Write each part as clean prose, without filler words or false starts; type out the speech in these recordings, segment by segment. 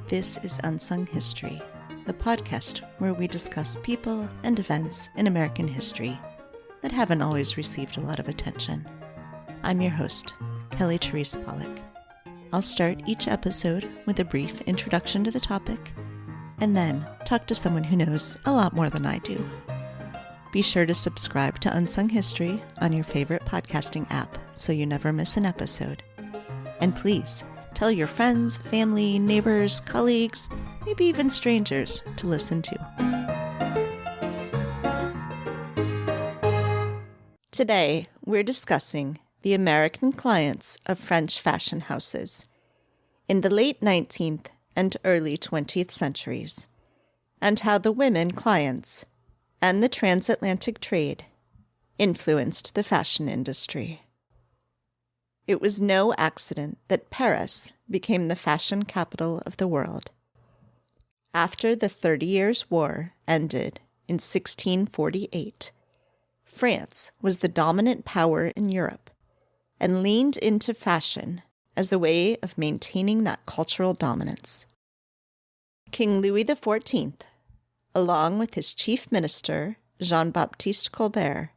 This is Unsung History, the podcast where we discuss people and events in American history that haven't always received a lot of attention. I'm your host, Kelly Therese Pollock. I'll start each episode with a brief introduction to the topic, and then talk to someone who knows a lot more than I do. Be sure to subscribe to Unsung History on your favorite podcasting app so you never miss an episode. And please, tell your friends, family, neighbors, colleagues, maybe even strangers to listen to. Today, we're discussing the American clients of French fashion houses in the late 19th and early 20th centuries, and how the women clients and the transatlantic trade influenced the fashion industry. It was no accident that Paris became the fashion capital of the world. After the 30 Years' War ended in 1648, France was the dominant power in Europe and leaned into fashion as a way of maintaining that cultural dominance. King Louis XIV, along with his chief minister, Jean-Baptiste Colbert,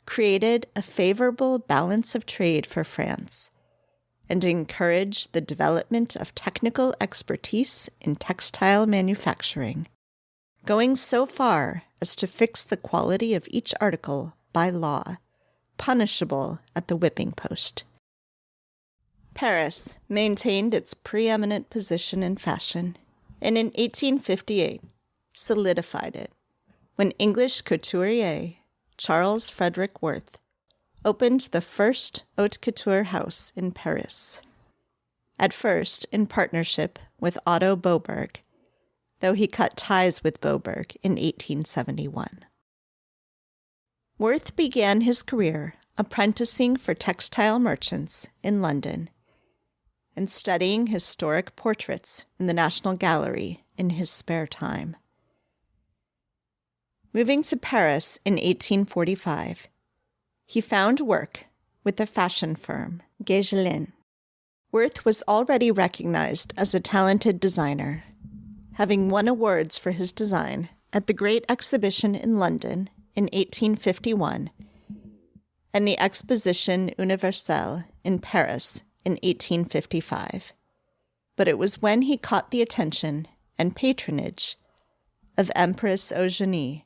created a favorable balance of trade for France and encouraged the development of technical expertise in textile manufacturing, going so far as to fix the quality of each article by law, punishable at the whipping post. Paris maintained its preeminent position in fashion, and in 1858 solidified it when English couturier Charles Frederick Worth opened the first haute couture house in Paris, at first in partnership with Otto Boberg, though he cut ties with Boberg in 1871. Worth began his career apprenticing for textile merchants in London and studying historic portraits in the National Gallery in his spare time. Moving to Paris in 1845, he found work with the fashion firm Gilded. Worth was already recognized as a talented designer, having won awards for his design at the Great Exhibition in London in 1851 and the Exposition Universelle in Paris in 1855. But it was when he caught the attention and patronage of Empress Eugenie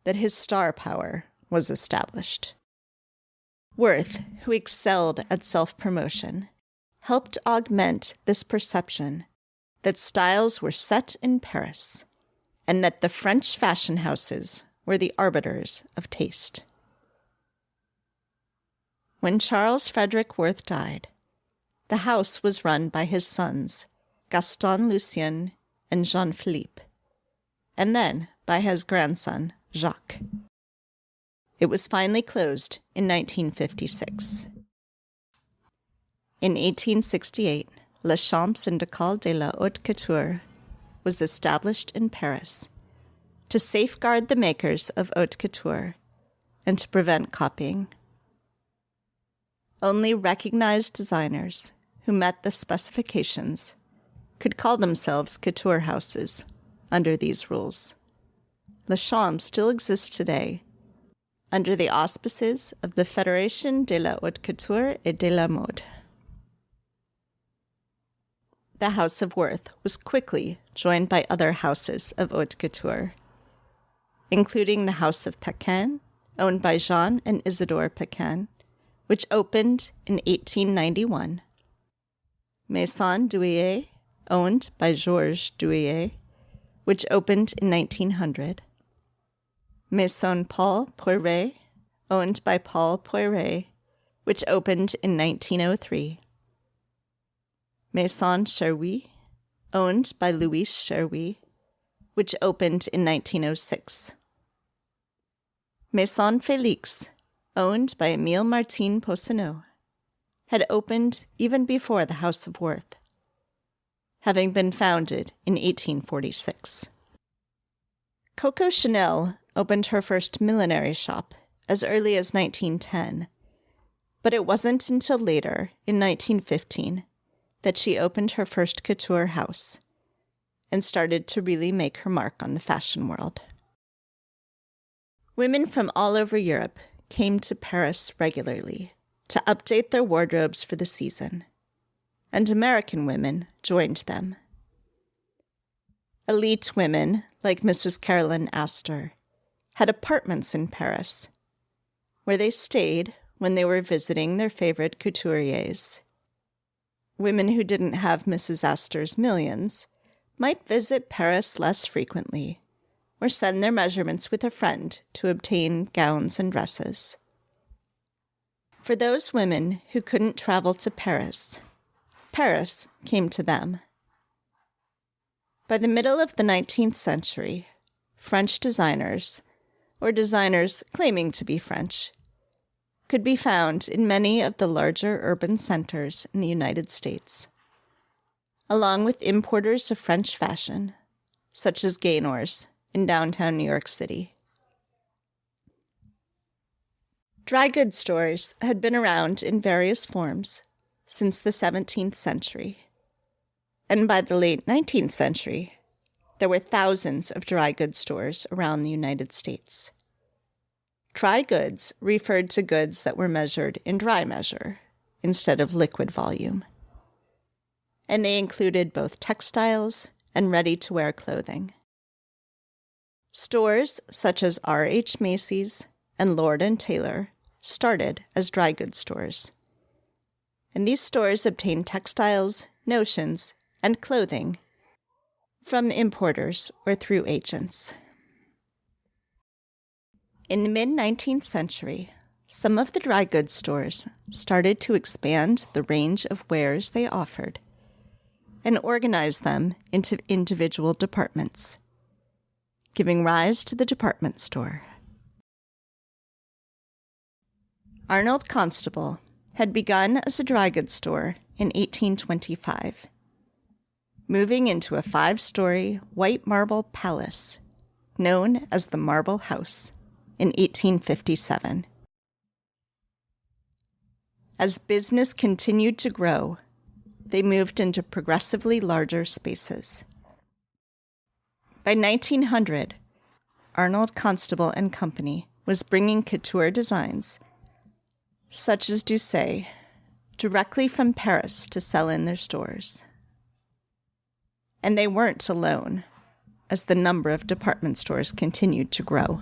that his star power was established. Worth, who excelled at self-promotion, helped augment this perception that styles were set in Paris and that the French fashion houses were the arbiters of taste. When Charles Frederick Worth died, the house was run by his sons, Gaston Lucien and Jean-Philippe, and then by his grandson, Jacques. It was finally closed in 1956. In 1868, La Chambre syndicale de la haute couture was established in Paris to safeguard the makers of haute couture and to prevent copying. Only recognized designers who met the specifications could call themselves couture houses under these rules. La Chambre still exists today under the auspices of the Fédération de la Haute Couture et de la Mode. The House of Worth was quickly joined by other houses of haute couture, including the House of Pekin, owned by Jean and Isidore Pekin, which opened in 1891, Maison Douillet, owned by Georges Douillet, which opened in 1900, Maison Paul Poiret, owned by Paul Poiret, which opened in 1903. Maison Cherwy, owned by Louis Cherwy, which opened in 1906. Maison Félix, owned by Émile Martin Poussinot, had opened even before the House of Worth, having been founded in 1846. Coco Chanel opened her first millinery shop as early as 1910, but it wasn't until later, in 1915, that she opened her first couture house, and started to really make her mark on the fashion world. Women from all over Europe came to Paris regularly to update their wardrobes for the season, and American women joined them. Elite women, like Mrs. Caroline Astor, had apartments in Paris, where they stayed when they were visiting their favorite couturiers. Women who didn't have Mrs. Astor's millions might visit Paris less frequently, or send their measurements with a friend to obtain gowns and dresses. For those women who couldn't travel to Paris, Paris came to them. By the middle of the 19th century, French designers, or designers claiming to be French, could be found in many of the larger urban centers in the United States, along with importers of French fashion, such as Gaynor's in downtown New York City. Dry goods stores had been around in various forms since the 17th century, and by the late 19th century, there were thousands of dry goods stores around the United States. Dry goods referred to goods that were measured in dry measure instead of liquid volume, and they included both textiles and ready-to-wear clothing. Stores such as R.H. Macy's and Lord & Taylor started as dry goods stores, and these stores obtained textiles, notions, and clothing from importers or through agents. In the mid-19th century, some of the dry goods stores started to expand the range of wares they offered and organize them into individual departments, giving rise to the department store. Arnold Constable had begun as a dry goods store in 1825, moving into a 5-story white marble palace known as the Marble House in 1857. As business continued to grow, they moved into progressively larger spaces. By 1900, Arnold Constable and Company was bringing couture designs, such as Doucet, directly from Paris to sell in their stores. And they weren't alone, as the number of department stores continued to grow.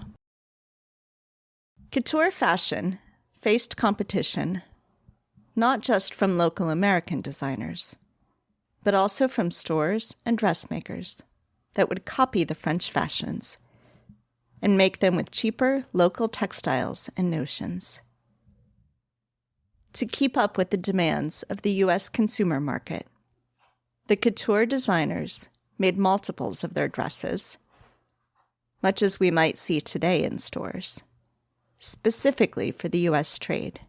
Couture fashion faced competition not just from local American designers, but also from stores and dressmakers that would copy the French fashions and make them with cheaper local textiles and notions. To keep up with the demands of the U.S. consumer market, the couture designers made multiples of their dresses, much as we might see today in stores, specifically for the U.S. trade.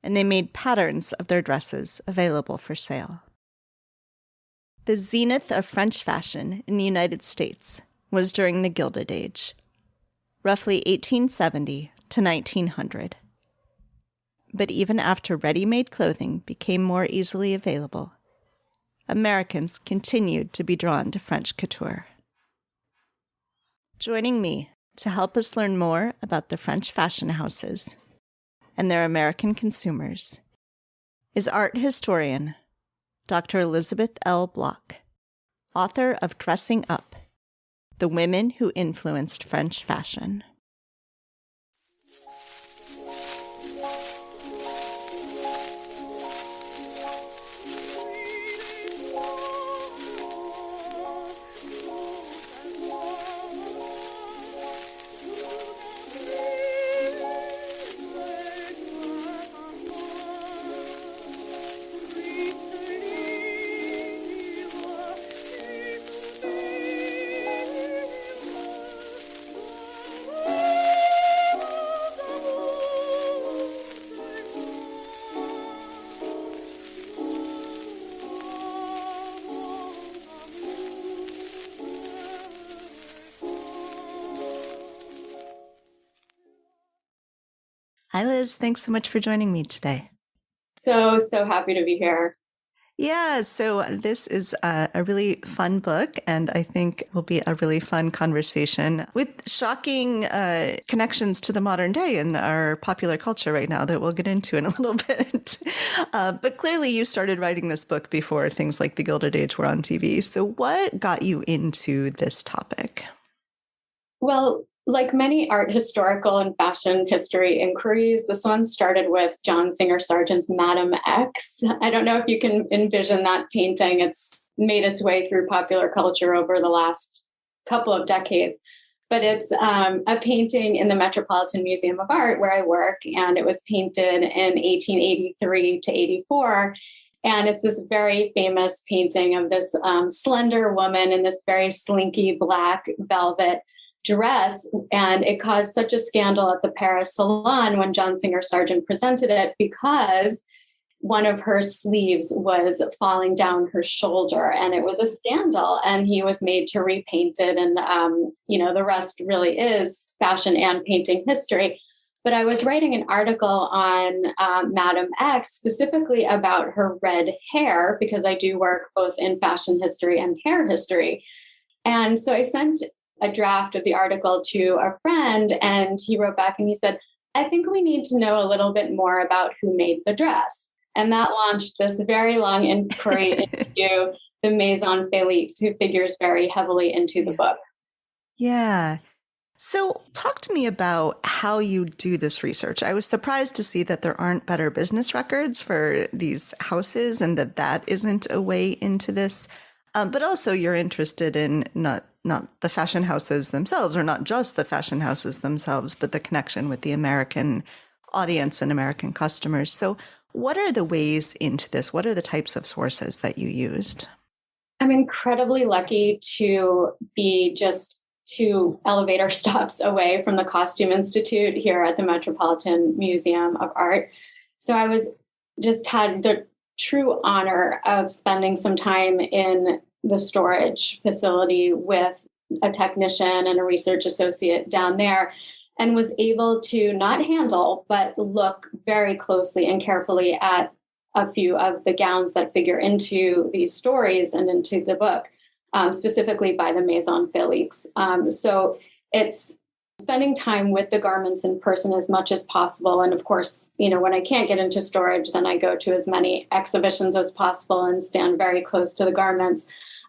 And they made patterns of their dresses available for sale. The zenith of French fashion in the United States was during the Gilded Age, roughly 1870 to 1900. But even after ready-made clothing became more easily available, Americans continued to be drawn to French couture. Joining me to help us learn more about the French fashion houses and their American consumers is art historian Dr. Elizabeth L. Block, author of Dressing Up: The Women Who Influenced French Fashion. Hi, Liz. Thanks so much for joining me today. So happy to be here. Yeah, so this is a really fun book, and I think will be a really fun conversation with shocking connections to the modern day in our popular culture right now that we'll get into in a little bit. But clearly, you started writing this book before things like the Gilded Age were on TV. So, what got you into this topic? Well, like many art historical and fashion history inquiries, this one started with John Singer Sargent's Madame X. I don't know if you can envision that painting. It's made its way through popular culture over the last couple of decades. But it's a painting in the Metropolitan Museum of Art where I work, and it was painted in 1883 to 84. And it's this very famous painting of this slender woman in this very slinky black velvet dress, and it caused such a scandal at the Paris Salon when John Singer Sargent presented it because one of her sleeves was falling down her shoulder, and it was a scandal, and he was made to repaint it. And the rest really is fashion and painting history. But I was writing an article on Madame X, specifically about her red hair, because I do work both in fashion history and hair history. And so I sent a draft of the article to a friend, and he wrote back and he said, I think we need to know a little bit more about who made the dress. And that launched this very long inquiry into the Maison Félix, who figures very heavily into the book. Yeah. So talk to me about how you do this research. I was surprised to see that there aren't better business records for these houses and that isn't a way into this. But also you're interested in not the fashion houses themselves, or not just the fashion houses themselves, but the connection with the American audience and American customers. So what are the ways into this? What are the types of sources that you used? I'm incredibly lucky to be just 2 elevator stops away from the Costume Institute here at the Metropolitan Museum of Art. So I had the true honor of spending some time in the storage facility with a technician and a research associate down there, and was able to not handle, but look very closely and carefully at a few of the gowns that figure into these stories and into the book, specifically by the Maison Félix. So it's spending time with the garments in person as much as possible. And of course, when I can't get into storage, then I go to as many exhibitions as possible and stand very close to the garments.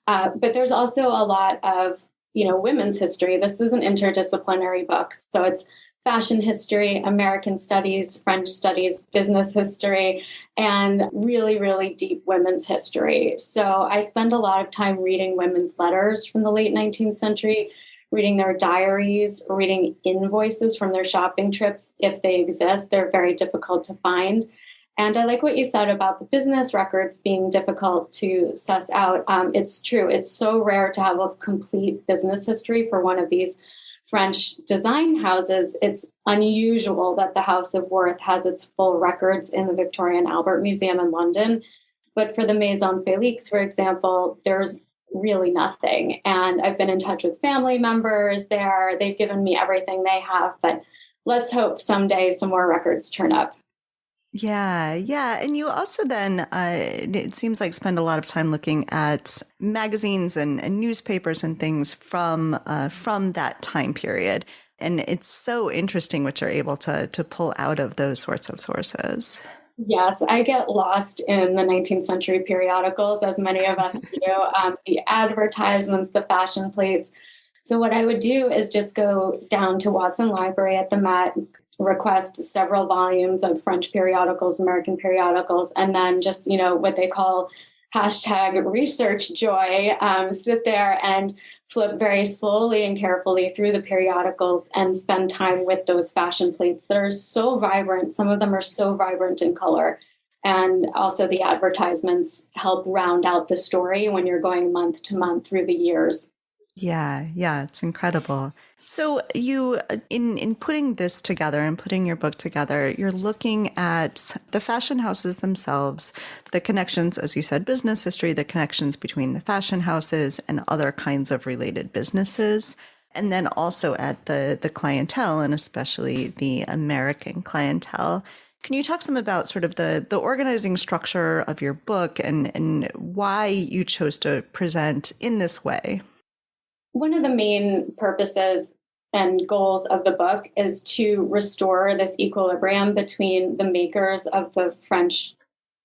But there's also a lot of, women's history. This is an interdisciplinary book. So it's fashion history, American studies, French studies, business history, and really, really deep women's history. So I spend a lot of time reading women's letters from the late 19th century, reading their diaries, reading invoices from their shopping trips. If they exist, they're very difficult to find. And I like what you said about the business records being difficult to suss out. It's true. It's so rare to have a complete business history for one of these French design houses. It's unusual that the House of Worth has its full records in the Victoria and Albert Museum in London. But for the Maison Félix, for example, there's really nothing. And I've been in touch with family members there. They've given me everything they have. But let's hope someday some more records turn up. Yeah, yeah. And you also then, it seems like, spend a lot of time looking at magazines and newspapers and things from that time period. And it's so interesting what you're able to pull out of those sorts of sources. Yes, I get lost in the 19th century periodicals, as many of us do, the advertisements, the fashion plates. So what I would do is just go down to Watson Library at the Met, request several volumes of French periodicals, American periodicals, and then just, what they call hashtag research joy, sit there and flip very slowly and carefully through the periodicals and spend time with those fashion plates that are so vibrant. Some of them are so vibrant in color. And also the advertisements help round out the story when you're going month to month through the years. Yeah, it's incredible. So you, in putting this together and putting your book together, you're looking at the fashion houses themselves, the connections, as you said, business history, the connections between the fashion houses and other kinds of related businesses, and then also at the clientele, and especially the American clientele. Can you talk some about sort of the organizing structure of your book and why you chose to present in this way? One of the main purposes and goals of the book is to restore this equilibrium between the makers of the French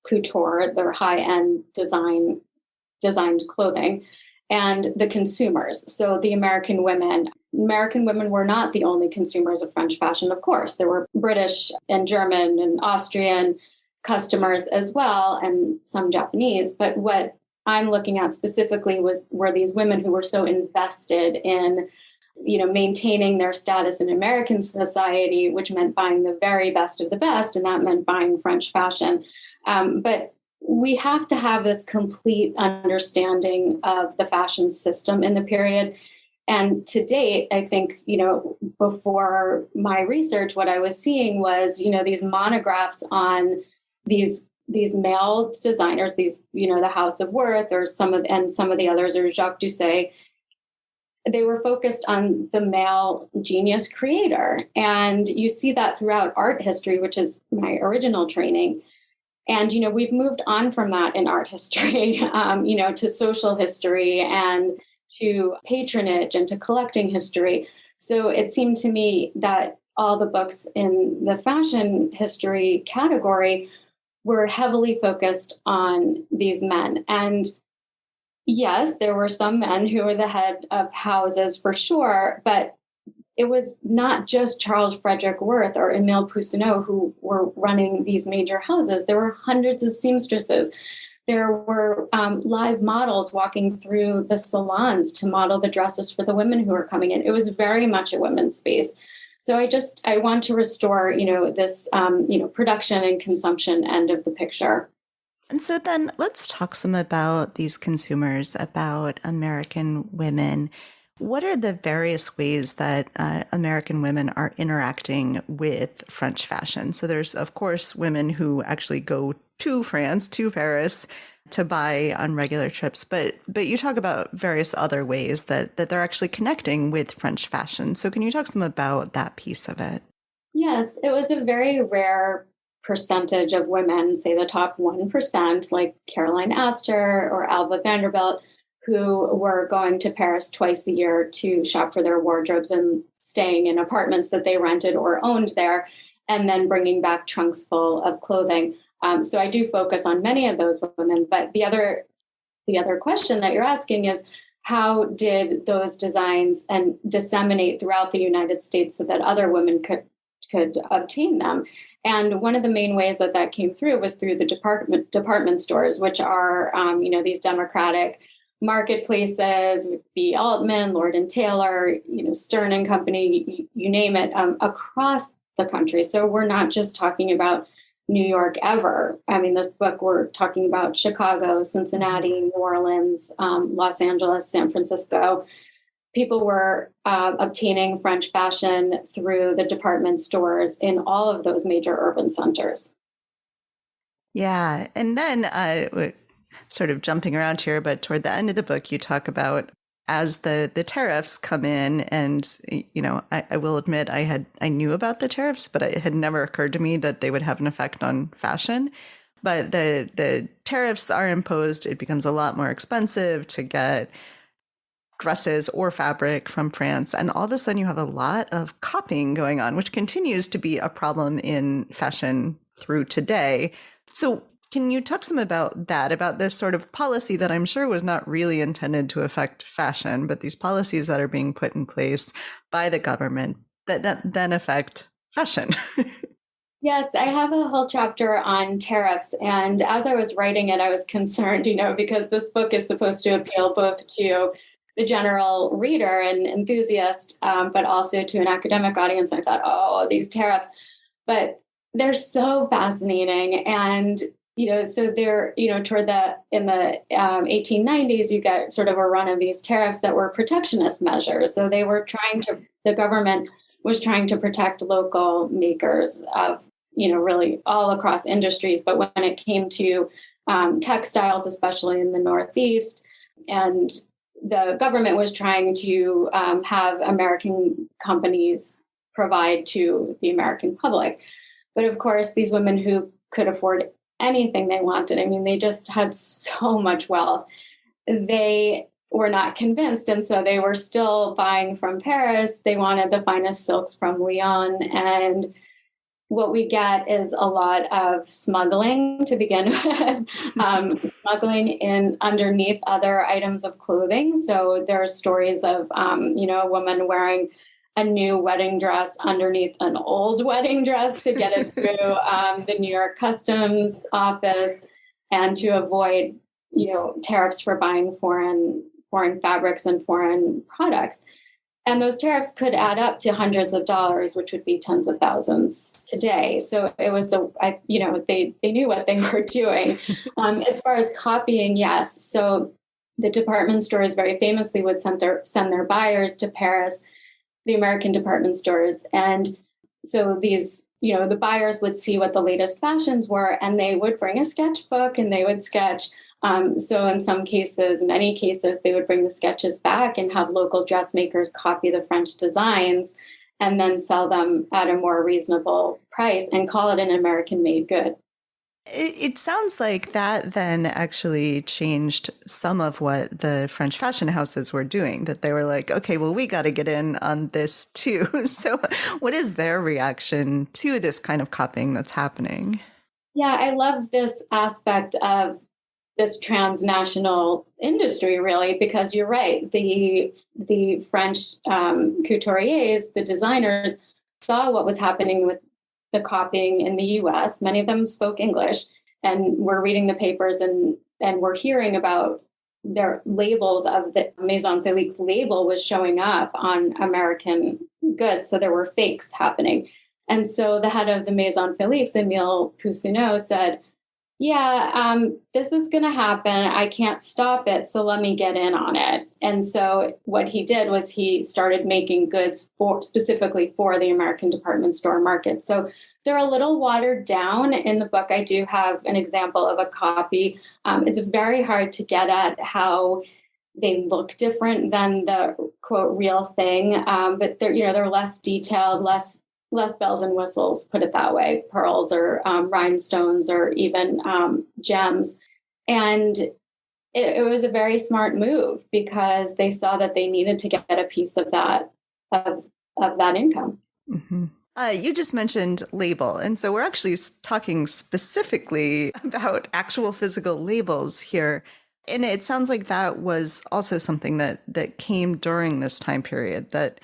couture, their high-end designed clothing, and the consumers. So the American women. American women were not the only consumers of French fashion, of course. There were British and German and Austrian customers as well, and some Japanese. But what I'm looking at specifically were these women who were so invested in, maintaining their status in American society, which meant buying the very best of the best, and that meant buying French fashion. But we have to have this complete understanding of the fashion system in the period. And to date, I think, before my research, what I was seeing was, these monographs on these male designers, the House of Worth, or some of the others, or Jacques Doucet. They were focused on the male genius creator. And you see that throughout art history, which is my original training. And, we've moved on from that in art history, to social history and to patronage and to collecting history. So it seemed to me that all the books in the fashion history category were heavily focused on these men. And yes, there were some men who were the head of houses for sure, but it was not just Charles Frederick Worth or Emile Poussinot who were running these major houses. There were hundreds of seamstresses. There were live models walking through the salons to model the dresses for the women who were coming in. It was very much a women's space. So I want to restore, this, production and consumption end of the picture. And so then let's talk some about these consumers, about American women. What are the various ways that American women are interacting with French fashion? So there's, of course, women who actually go to France, to Paris, to buy on regular trips. But you talk about various other ways that they're actually connecting with French fashion. So can you talk some about that piece of it? Yes, it was a very rare percentage of women, say the top 1%, like Caroline Astor or Alva Vanderbilt, who were going to Paris twice a year to shop for their wardrobes and staying in apartments that they rented or owned there, and then bringing back trunks full of clothing. So I do focus on many of those women. But the other question that you're asking is, how did those designs and disseminate throughout the United States so that other women could obtain them? And one of the main ways that came through was through the department stores, which are these democratic marketplaces, B. Altman, Lord and Taylor, Stern and Company, you name it, across the country. So we're not just talking about New York ever. I mean, this book, we're talking about Chicago, Cincinnati, New Orleans, Los Angeles, San Francisco. People were obtaining French fashion through the department stores in all of those major urban centers. Yeah. And then sort of jumping around here, but toward the end of the book, you talk about as the tariffs come in, and I will admit I knew about the tariffs, but it had never occurred to me that they would have an effect on fashion. But the tariffs are imposed. It becomes a lot more expensive to get dresses or fabric from France, and all of a sudden you have a lot of copying going on, which continues to be a problem in fashion through today. So can you talk some about that, about this sort of policy that I'm sure was not really intended to affect fashion, but these policies that are being put in place by the government that then affect fashion? Yes, I have a whole chapter on tariffs. And as I was writing it, I was concerned, because this book is supposed to appeal both to the general reader and enthusiast, but also to an academic audience. I thought, oh, these tariffs. But they're so fascinating. And so they're, in the 1890s, you get sort of a run of these tariffs that were protectionist measures. So the government was trying to protect local makers of, really all across industries. But when it came to textiles, especially in the Northeast, and the government was trying to have American companies provide to the American public. But of course, these women who could afford anything they wanted, I mean, they just had so much wealth, they were not convinced. And so they were still buying from Paris. They wanted the finest silks from Lyon. And what we get is a lot of smuggling to begin with, smuggling in underneath other items of clothing. So there are stories of, a woman wearing a new wedding dress underneath an old wedding dress to get it through the New York Customs Office, and to avoid, tariffs for buying foreign fabrics and foreign products. And those tariffs could add up to hundreds of dollars, which would be tens of thousands today. So it was, they knew what they were doing. As far as copying, yes. So the department stores very famously would send their buyers to Paris, the American department stores. And so these, the buyers would see what the latest fashions were, and they would bring a sketchbook and they would sketch. So in many cases, they would bring the sketches back and have local dressmakers copy the French designs and then sell them at a more reasonable price and call it an American-made good. It sounds like that then actually changed some of what the French fashion houses were doing, that they were like, okay, well, we got to get in on this too. So what is their reaction to this kind of copying that's happening? Yeah, I love this aspect of this transnational industry, really, because you're right. The French couturiers, the designers, saw what was happening with the copying in the U.S. Many of them spoke English and were reading the papers and were hearing about their labels of the Maison Félix label was showing up on American goods. So there were fakes happening. And so the head of the Maison Félix, Emile Poussinot, said, this is going to happen. I can't stop it. So let me get in on it. And so what he did was he started making goods specifically for the American department store market. So they're a little watered down. In the book, I do have an example of a copy. It's very hard to get at how they look different than the quote real thing. But they're less detailed, less bells and whistles, put it that way, pearls or rhinestones or even gems. And it was a very smart move because they saw that they needed to get a piece of that income. Mm-hmm. You just mentioned label. And so we're actually talking specifically about actual physical labels here. And it sounds like that was also something that came during this time period, that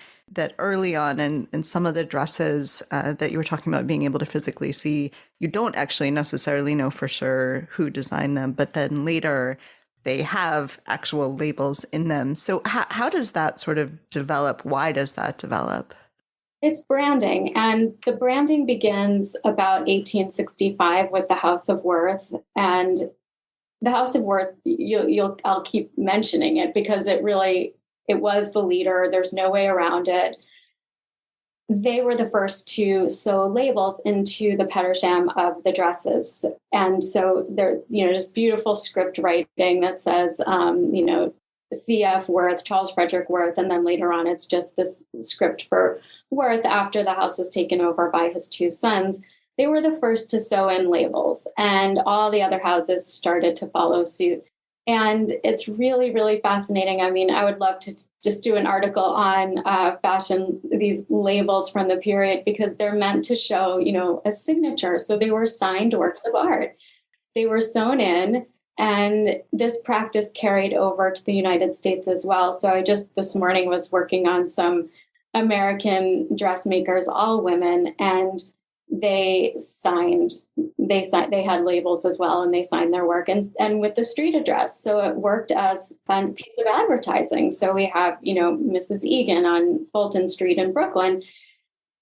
early on in some of the dresses that you were talking about being able to physically see, you don't actually necessarily know for sure who designed them, but then later they have actual labels in them. So how does that sort of develop? Why does that develop? It's branding, and the branding begins about 1865 with the House of Worth. And the House of Worth, I'll keep mentioning it because it was the leader. There's no way around it. They were the first to sew labels into the pettersham of the dresses. And so they're, just beautiful script writing that says, C.F. Worth, Charles Frederick Worth, and then later on it's just this script for Worth after the house was taken over by his two sons. They were the first to sew in labels, and all the other houses started to follow suit. And it's really, really fascinating. I mean, I would love to just do an article on fashion, these labels from the period, because they're meant to show, a signature. So they were signed works of art. They were sewn in, and this practice carried over to the United States as well. So I just this morning was working on some American dressmakers, all women, and they had labels as well, and they signed their work and with the street address. So it worked as a fun piece of advertising. So we have, Mrs. Egan on Fulton Street in Brooklyn,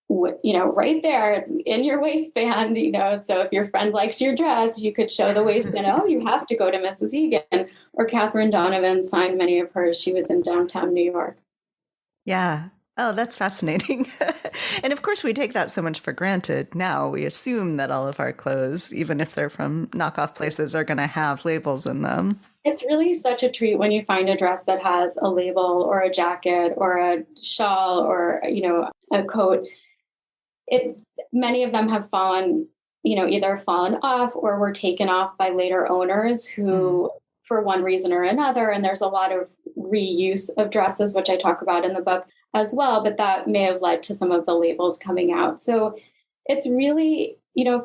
right there in your waistband, so if your friend likes your dress, you could show the waistband, you have to go to Mrs. Egan. Or Catherine Donovan signed many of hers. She was in downtown New York. Yeah. Oh, that's fascinating. And of course, we take that so much for granted now. We assume that all of our clothes, even if they're from knockoff places, are going to have labels in them. It's really such a treat when you find a dress that has a label or a jacket or a shawl or, a coat. many of them have fallen, either fallen off or were taken off by later owners who, for one reason or another, and there's a lot of reuse of dresses, which I talk about in the book as well, but that may have led to some of the labels coming out. So it's really,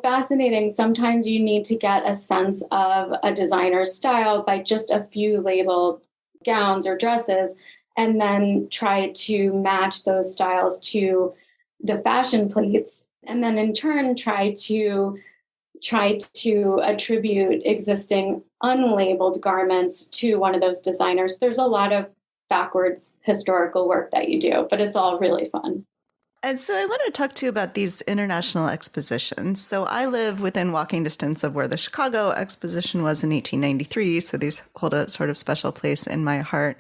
fascinating. Sometimes you need to get a sense of a designer's style by just a few labeled gowns or dresses, and then try to match those styles to the fashion plates, and then in turn try to attribute existing unlabeled garments to one of those designers. There's a lot of backwards historical work that you do, but it's all really fun. And so I want to talk to you about these international expositions. So I live within walking distance of where the Chicago exposition was in 1893. So these hold a sort of special place in my heart.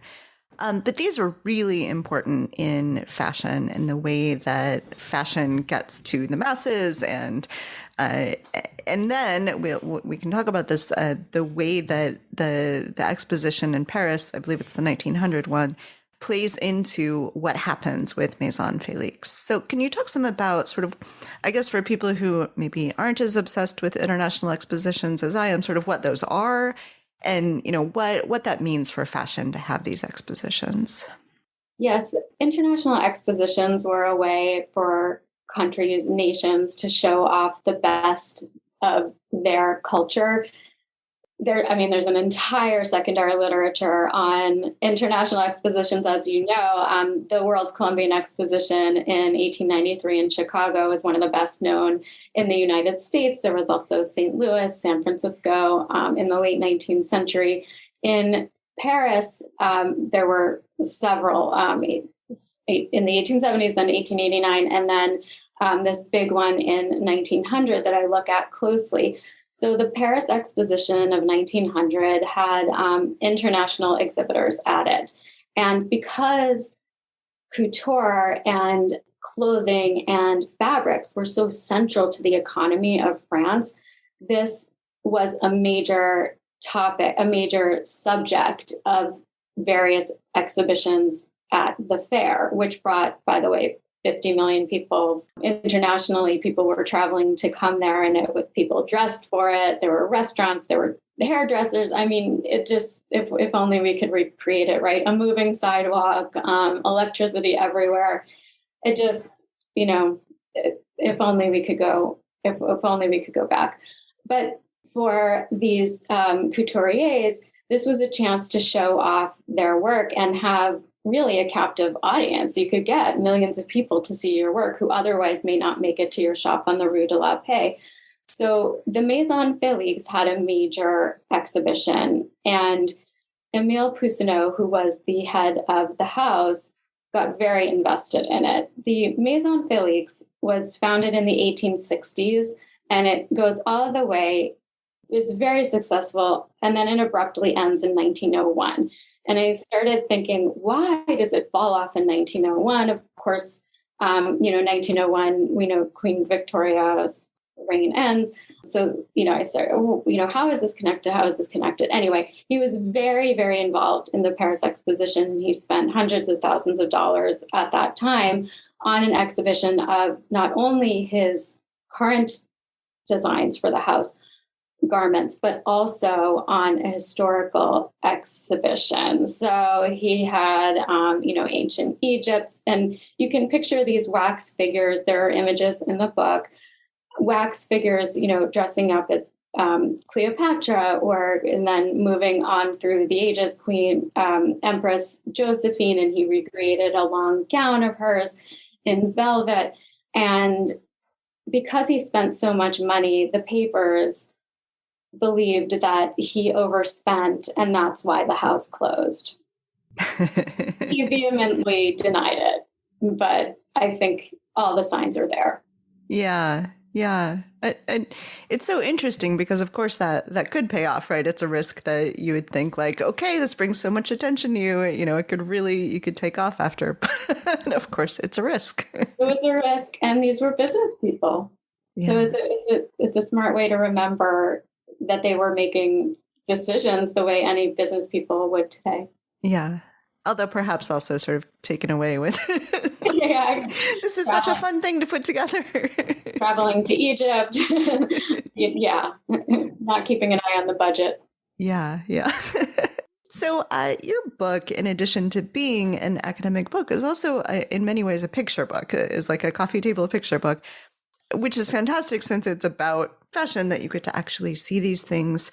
But these are really important in fashion and the way that fashion gets to the masses. And then we can talk about this, the way that the exposition in Paris, I believe it's the 1900 one, plays into what happens with Maison Félix. So can you talk some about sort of, I guess for people who maybe aren't as obsessed with international expositions as I am, sort of what those are and, what that means for fashion to have these expositions? Yes, international expositions were a way for countries, nations to show off the best of their culture. There's an entire secondary literature on international expositions, as you know. The World's Columbian Exposition in 1893 in Chicago is one of the best known in the United States. There was also St. Louis, San Francisco in the late 19th century. In Paris, there were several in the 1870s, then 1889, and then this big one in 1900 that I look at closely. So the Paris Exposition of 1900 had international exhibitors at it. And because couture and clothing and fabrics were so central to the economy of France, this was a major topic, a major subject of various exhibitions at the fair, which brought, by the way, 50 million people internationally. People were traveling to come there, and people dressed for it. There were restaurants, there were hairdressers. It just, if only we could recreate it, right? A moving sidewalk, electricity everywhere. It just, if only we could go, if only we could go back. But for these couturiers, this was a chance to show off their work and have really a captive audience. You could get millions of people to see your work who otherwise may not make it to your shop on the Rue de la Paix. So the Maison Félix had a major exhibition, and Émile Poussinot, who was the head of the house, got very invested in it. The Maison Félix was founded in the 1860s, and it goes all the way. It's very successful, and then it abruptly ends in 1901. And I started thinking, why does it fall off in 1901? Of course, 1901, we know Queen Victoria's reign ends. So, I started, how is this connected? How is this connected? Anyway, he was very, very involved in the Paris Exposition. He spent hundreds of thousands of dollars at that time on an exhibition of not only his current designs for the house, garments, but also on a historical exhibition. So he had, ancient Egypt, and you can picture these wax figures. There are images in the book, wax figures, dressing up as Cleopatra, and then moving on through the ages, Queen Empress Josephine, and he recreated a long gown of hers in velvet. And because he spent so much money, the papers believed that he overspent, and that's why the house closed. He vehemently denied it, but I think all the signs are there. Yeah. And it's so interesting because, of course, that could pay off, right? It's a risk that you would think like, okay, this brings so much attention to you, you could take off after. But of course, it's a risk. It was a risk, and these were business people. Yeah. So it's a smart way to remember that they were making decisions the way any business people would today. Yeah. Although perhaps also sort of taken away with, Yeah, this is such a fun thing to put together. traveling to Egypt. Yeah, not keeping an eye on the budget. Yeah, yeah. So your book, in addition to being an academic book, is also in many ways a picture book, is like a coffee table picture book, which is fantastic since it's about fashion, that you get to actually see these things.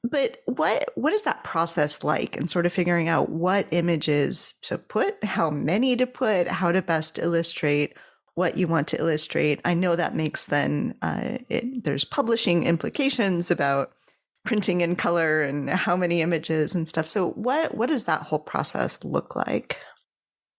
But what is that process like, and sort of figuring out what images to put, how many to put, how to best illustrate what you want to illustrate? I know that makes then there's publishing implications about printing in color and how many images and stuff. So what does that whole process look like?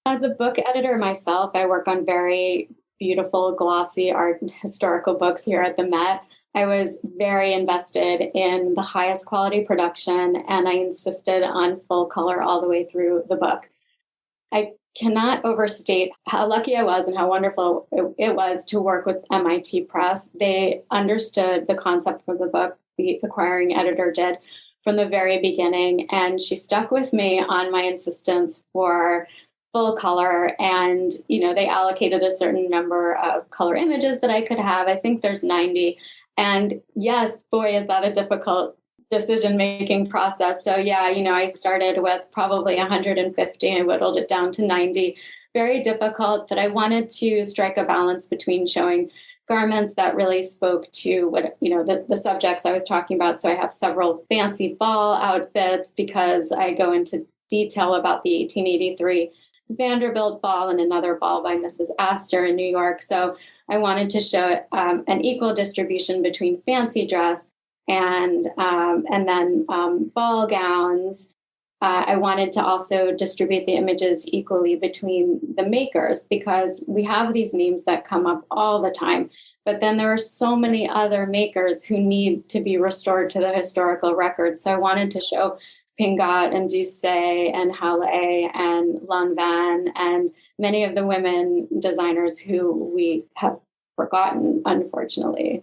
As a book editor myself, I work on very beautiful, glossy art and historical books here at the Met. I was very invested in the highest quality production, and I insisted on full color all the way through the book. I cannot overstate how lucky I was and how wonderful it was to work with MIT Press. They understood the concept for the book, the acquiring editor did, from the very beginning, and she stuck with me on my insistence for full color. And they allocated a certain number of color images that I could have. I think there's 90. And yes, boy, is that a difficult decision-making process. So yeah, I started with probably 150 and whittled it down to 90. Very difficult, but I wanted to strike a balance between showing garments that really spoke to what, the subjects I was talking about. So I have several fancy ball outfits because I go into detail about the 1883 Vanderbilt ball and another ball by Mrs. Astor in New York. So I wanted to show an equal distribution between fancy dress and then ball gowns. I wanted to also distribute the images equally between the makers, because we have these names that come up all the time. But then there are so many other makers who need to be restored to the historical record. So I wanted to show Pingot and Doucet and Halle and Lanvin and many of the women designers who we have forgotten, unfortunately.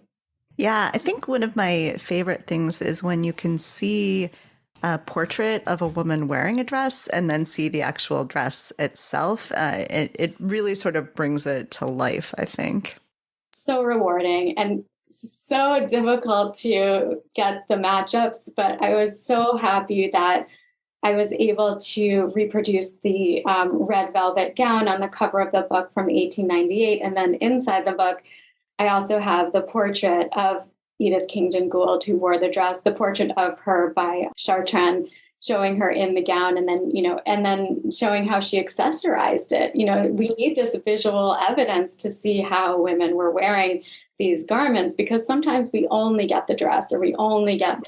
Yeah, I think one of my favorite things is when you can see a portrait of a woman wearing a dress and then see the actual dress itself. It really sort of brings it to life, I think. So rewarding and so difficult to get the matchups, but I was so happy that I was able to reproduce the red velvet gown on the cover of the book from 1898. And then inside the book, I also have the portrait of Edith Kingdon Gould, who wore the dress, the portrait of her by Chartrand, showing her in the gown, and then showing how she accessorized it. We need this visual evidence to see how women were wearing these garments, because sometimes we only get the dress, or we only get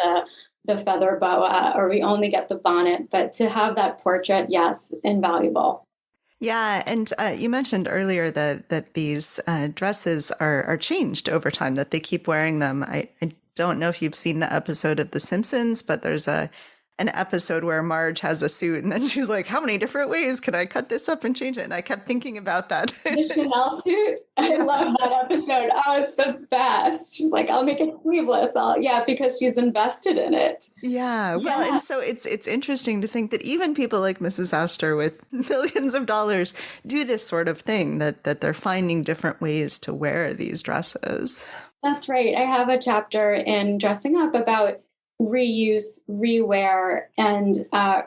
the feather boa, or we only get the bonnet. But to have that portrait, yes, invaluable. Yeah, and you mentioned earlier that these dresses are changed over time, that they keep wearing them. I don't know if you've seen the episode of The Simpsons, but there's an episode where Marge has a suit, and then she's like, how many different ways can I cut this up and change it? And I kept thinking about that. The Chanel suit. I love that episode. Oh, it's the best. She's like, I'll make it sleeveless. Because she's invested in it. Yeah. Well, and so it's interesting to think that even people like Mrs. Astor with millions of dollars do this sort of thing, that they're finding different ways to wear these dresses. That's right. I have a chapter in Dressing Up about reuse, rewear, and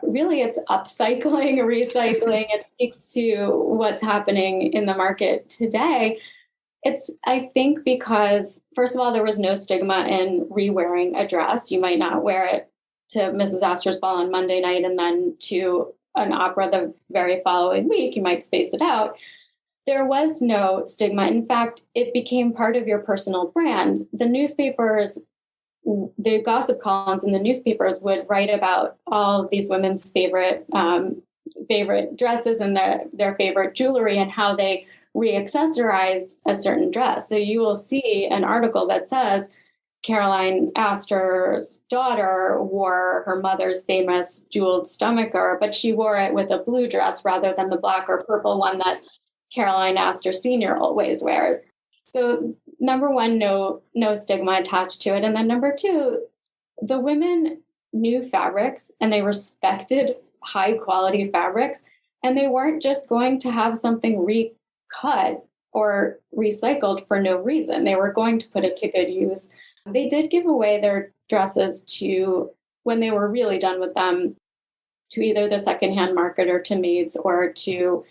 really it's upcycling, recycling. It speaks to what's happening in the market today. It's, I think, because, first of all, there was no stigma in re-wearing a dress. You might not wear it to Mrs. Astor's ball on Monday night and then to an opera the very following week. You might space it out. There was no stigma. In fact, it became part of your personal brand. The newspapers, the gossip columns in the newspapers would write about all of these women's favorite dresses and their favorite jewelry and how they re-accessorized a certain dress. So you will see an article that says Caroline Astor's daughter wore her mother's famous jeweled stomacher, but she wore it with a blue dress rather than the black or purple one that Caroline Astor Sr. always wears. So number one, no stigma attached to it. And then number two, the women knew fabrics and they respected high quality fabrics. And they weren't just going to have something recut or recycled for no reason. They were going to put it to good use. They did give away their dresses to, when they were really done with them, to either the secondhand market or to maids or to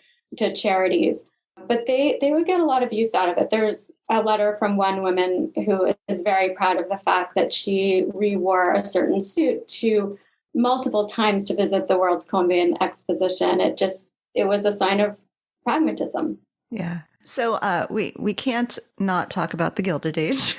charities. But they would get a lot of use out of it. There's a letter from one woman who is very proud of the fact that she rewore a certain suit to multiple times to visit the World's Columbian Exposition. It was a sign of pragmatism. Yeah. So we can't not talk about the Gilded Age,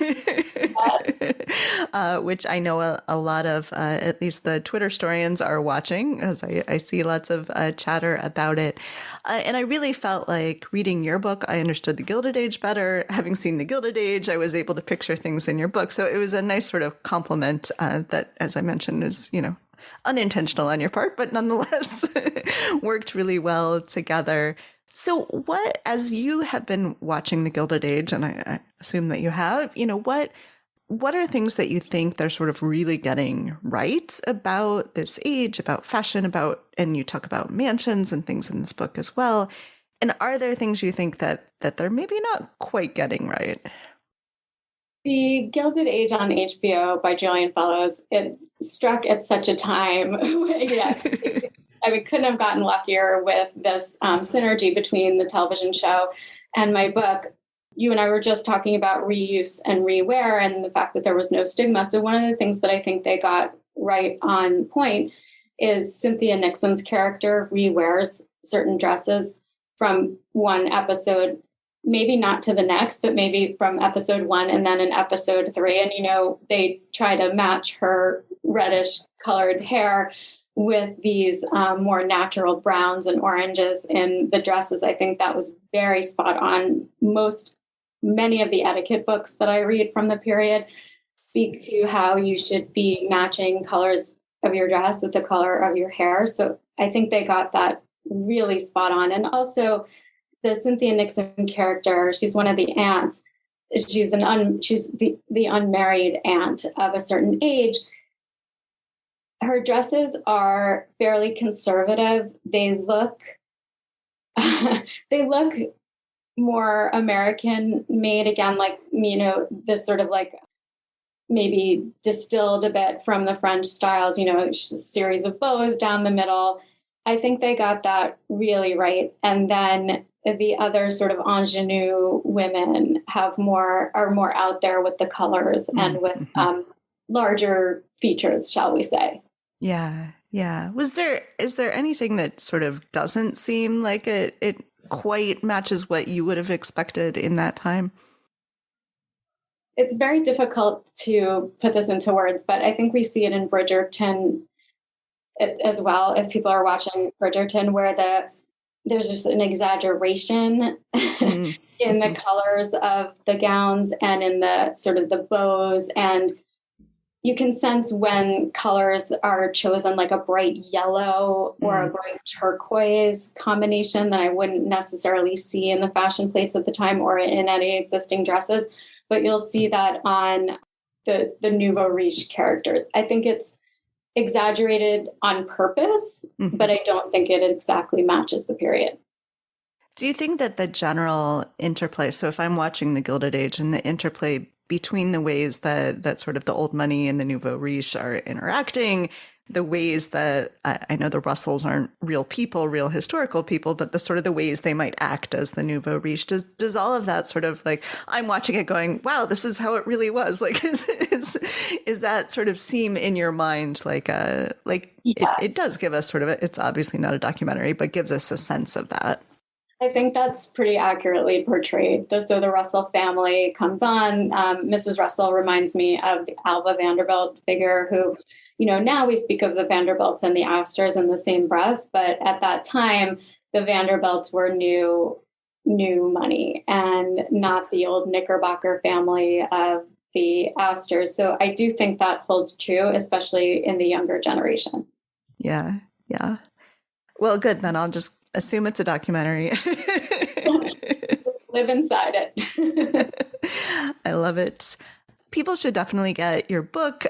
which I know a lot of, at least the Twitter historians are watching, as I see lots of chatter about it. And I really felt like reading your book, I understood the Gilded Age better. Having seen the Gilded Age, I was able to picture things in your book. So it was a nice sort of compliment that, as I mentioned, is, unintentional on your part, but nonetheless worked really well together. So what, as you have been watching the Gilded Age, and I assume that you have, what are things that you think they're sort of really getting right about this age, about fashion, and you talk about mansions and things in this book as well. And are there things you think that they're maybe not quite getting right? The Gilded Age on HBO by Julian Fellowes, it struck at such a time. Yes. Couldn't have gotten luckier with this synergy between the television show and my book. You and I were just talking about reuse and rewear and the fact that there was no stigma. So one of the things that I think they got right on point is Cynthia Nixon's character rewears certain dresses from one episode, maybe not to the next, but maybe from episode 1 and then in episode 3. And, they try to match her reddish colored hair with these more natural browns and oranges in the dresses. I think that was very spot on. Many of the etiquette books that I read from the period speak to how you should be matching colors of your dress with the color of your hair. So I think they got that really spot on. And also the Cynthia Nixon character, she's one of the aunts. She's the unmarried aunt of a certain age. Her dresses are fairly conservative. They look more American made, again, like, this sort of like maybe distilled a bit from the French styles, a series of bows down the middle. I think they got that really right. And then the other sort of ingenue women are more out there with the colors and with larger features, shall we say. Yeah. Yeah. Is there anything that sort of doesn't seem like it quite matches what you would have expected in that time? It's very difficult to put this into words, but I think we see it in Bridgerton as well. If people are watching Bridgerton, where there's just an exaggeration in the colors of the gowns and in the sort of the bows, and you can sense when colors are chosen, like a bright yellow or a bright turquoise combination that I wouldn't necessarily see in the fashion plates at the time or in any existing dresses. But you'll see that on the nouveau riche characters. I think it's exaggerated on purpose, but I don't think it exactly matches the period. Do you think that the general interplay, so if I'm watching the Gilded Age and the interplay between the ways that sort of the old money and the nouveau riche are interacting, the ways that I know the Russells aren't real people, real historical people, but the sort of the ways they might act as the nouveau riche, does all of that sort of like, I'm watching it going, wow, this is how it really was. Like, is that sort of seem in your mind like yes. It does give us sort of it's obviously not a documentary, but gives us a sense of that. I think that's pretty accurately portrayed. So the Russell family comes on. Mrs. Russell reminds me of the Alva Vanderbilt figure who, now we speak of the Vanderbilts and the Astors in the same breath, but at that time, the Vanderbilts were new money and not the old Knickerbocker family of the Astors. So I do think that holds true, especially in the younger generation. Yeah. Yeah. Well, good. Then I'll just assume it's a documentary. Live inside it. I love it. People should definitely get your book.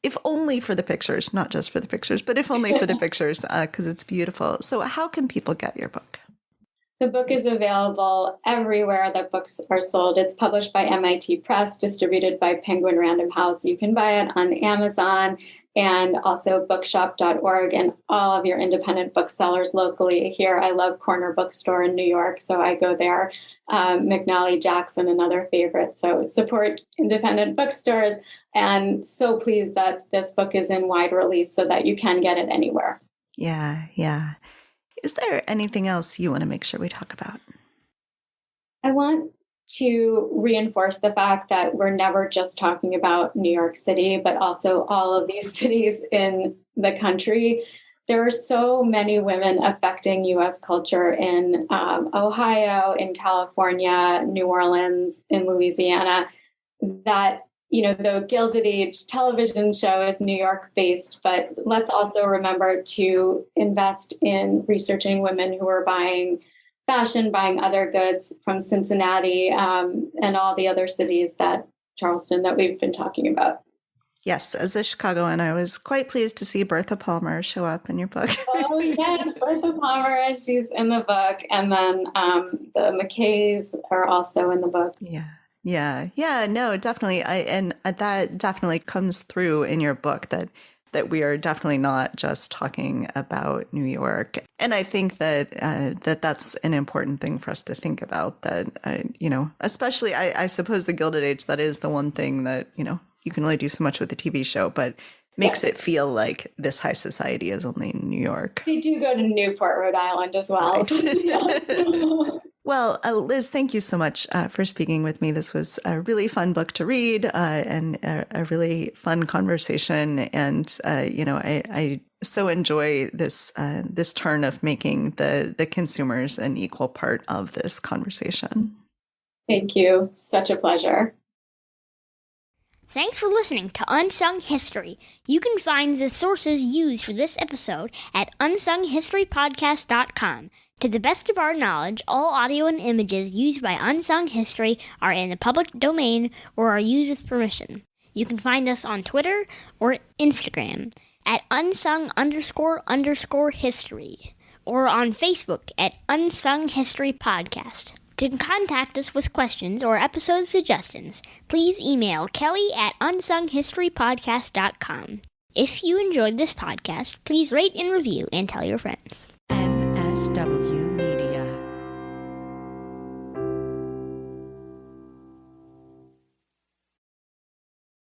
if only for the pictures, not just for the pictures, but if only for the pictures, because it's beautiful. So how can people get your book? The book is available everywhere that books are sold. It's published by MIT Press, distributed by Penguin Random House. You can buy it on Amazon and also bookshop.org and all of your independent booksellers locally. Here, I love Corner Bookstore in New York, so I go there. McNally Jackson, another favorite. So support independent bookstores, and so pleased that this book is in wide release so that you can get it anywhere. Yeah, yeah. Is there anything else you want to make sure we talk about? I want to reinforce the fact that we're never just talking about New York City, but also all of these cities in the country. There are so many women affecting U.S. culture in Ohio, in California, New Orleans, in Louisiana, that, the Gilded Age television show is New York based, but let's also remember to invest in researching women who are buying fashion, buying other goods from Cincinnati and all the other cities Charleston, that we've been talking about. Yes, as a Chicagoan, I was quite pleased to see Bertha Palmer show up in your book. Oh, yes, Bertha Palmer, she's in the book. And then the McKays are also in the book. Yeah, no, definitely. And that definitely comes through in your book that we are definitely not just talking about New York. And I think that that's an important thing for us to think about, that, especially, I suppose the Gilded Age, that is the one thing that, you can only do so much with the TV show, but makes it feel like this high society is only in New York. They do go to Newport, Rhode Island as well. Right. Well, Liz, thank you so much for speaking with me. This was a really fun book to read and a really fun conversation. And, I so enjoy this turn of making the consumers an equal part of this conversation. Thank you. Such a pleasure. Thanks for listening to Unsung History. You can find the sources used for this episode at unsunghistorypodcast.com. To the best of our knowledge, all audio and images used by Unsung History are in the public domain or are used with permission. You can find us on Twitter or Instagram at unsung__history or on Facebook at Unsung History Podcast. To contact us with questions or episode suggestions, please email Kelly at unsunghistorypodcast.com. If you enjoyed this podcast, please rate and review and tell your friends. MSW